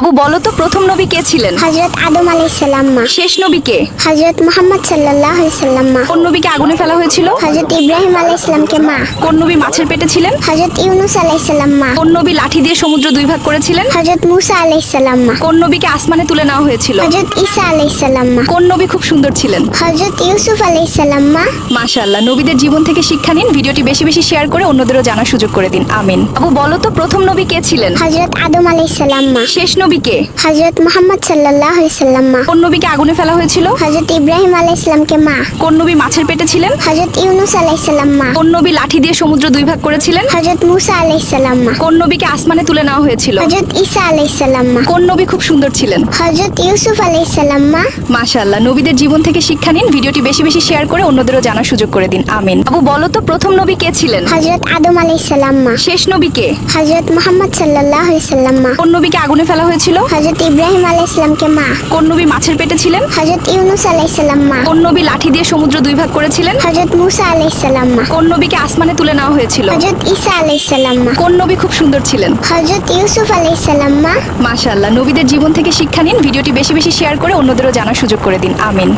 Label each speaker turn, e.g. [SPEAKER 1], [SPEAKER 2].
[SPEAKER 1] আবু বলো তো প্রথম নবী কে ছিলেন?
[SPEAKER 2] হযরত আদম আলাইহিস সালাম মা।
[SPEAKER 1] শেষ নবী কে?
[SPEAKER 2] হযরত মুহাম্মদ সাল্লাল্লাহু আলাইহি সাল্লাম মা।
[SPEAKER 1] কোন নবীকে আগুনে ফেলা হয়েছিল?
[SPEAKER 2] হযরত ইব্রাহিম আলাইহিস সালামকে মা।
[SPEAKER 1] কোন নবী মাছের পেটে ছিলেন?
[SPEAKER 2] হযরত ইউনূস আলাইহিস সালাম মা।
[SPEAKER 1] কোন নবী লাঠি দিয়ে সমুদ্র দুই ভাগ করেছিলেন?
[SPEAKER 2] হযরত মূসা আলাইহিস সালাম মা।
[SPEAKER 1] কোন নবীকে আসমানে তুলে নেওয়া হয়েছিল?
[SPEAKER 2] হযরত ঈসা আলাইহিস সালাম মা।
[SPEAKER 1] কোন নবী খুব সুন্দর ছিলেন?
[SPEAKER 2] হযরত ইউসুফ আলাইহিস সালাম মা।
[SPEAKER 1] মাশাআল্লাহ, নবীদের জীবন থেকে শিক্ষা নিন। ভিডিওটি বেশি বেশি শেয়ার করে অন্যদেরও জানার সুযোগ করে দিন। আমিন। আবু বলো তো প্রথম নবী কে ছিলেন?
[SPEAKER 2] হযরত আদম আলাইহিস সালাম মা।
[SPEAKER 1] শেষ নবী কে?
[SPEAKER 2] হযরত মুহাম্মদ সাল্লাল্লাহু আলাইহি সাল্লাম মা।
[SPEAKER 1] কোন নবীকে আগুনে ফেলা হয়েছিল?
[SPEAKER 2] হযরত ইব্রাহিম আলাইহিস সালামকে মা।
[SPEAKER 1] কোন নবী মাছের পেটে ছিলেন?
[SPEAKER 2] হযরত ইউনূস আলাইহিস সালাম মা।
[SPEAKER 1] কোন নবী লাঠি দিয়ে সমুদ্র দুই ভাগ করেছিলেন?
[SPEAKER 2] হযরত মূসা আলাইহিস সালাম মা।
[SPEAKER 1] কোন নবীকে আসমানে তুলে নেওয়া হয়েছিল?
[SPEAKER 2] হযরত ঈসা আলাইহিস সালাম মা।
[SPEAKER 1] কোন নবী খুব সুন্দর ছিলেন?
[SPEAKER 2] হযরত ইউসুফ আলাইহিস সালাম মা।
[SPEAKER 1] মাশাআল্লাহ, নবীদের জীবন থেকে শিক্ষা নিন। ভিডিওটি বেশি বেশি শেয়ার করে অন্যদেরও জানার সুযোগ করে দিন। আমিন। আবু বলো তো প্রথম নবী কে ছিলেন?
[SPEAKER 2] হযরত আদম আলাইহিস সালাম মা।
[SPEAKER 1] শেষ নবী কে?
[SPEAKER 2] হযরত মুহাম্মদ সাল্লাল্লাহু আলাইহি সাল্লাম মা।
[SPEAKER 1] কোন নবীকে আগুনে ফেলা হয়েছিল?
[SPEAKER 2] হযরত ইব্রাহিম আলাইহিস সালামকে মা।
[SPEAKER 1] কোন নবী মাছের পেটে ছিলেন?
[SPEAKER 2] হযরত ইউনূস আলাইহিস সালাম মা।
[SPEAKER 1] কোন নবী লাঠি দিয়ে সমুদ্র দুই ভাগ করেছিলেন?
[SPEAKER 2] হযরত মূসা আলাইহিস সালাম মা।
[SPEAKER 1] কোন নবীকে আসমানে তুলে নেওয়া হয়েছিল?
[SPEAKER 2] হযরত ঈসা আলাইহিস সালাম মা।
[SPEAKER 1] কোন নবী খুব সুন্দর ছিলেন?
[SPEAKER 2] হযরত ইউসুফ আলাইহিস সালাম মা।
[SPEAKER 1] মাশাআল্লাহ, নবীদের জীবন থেকে শিক্ষা নিন। ভিডিওটি বেশি বেশি শেয়ার করে অন্যদেরও জানার সুযোগ করে দিন। আমিন।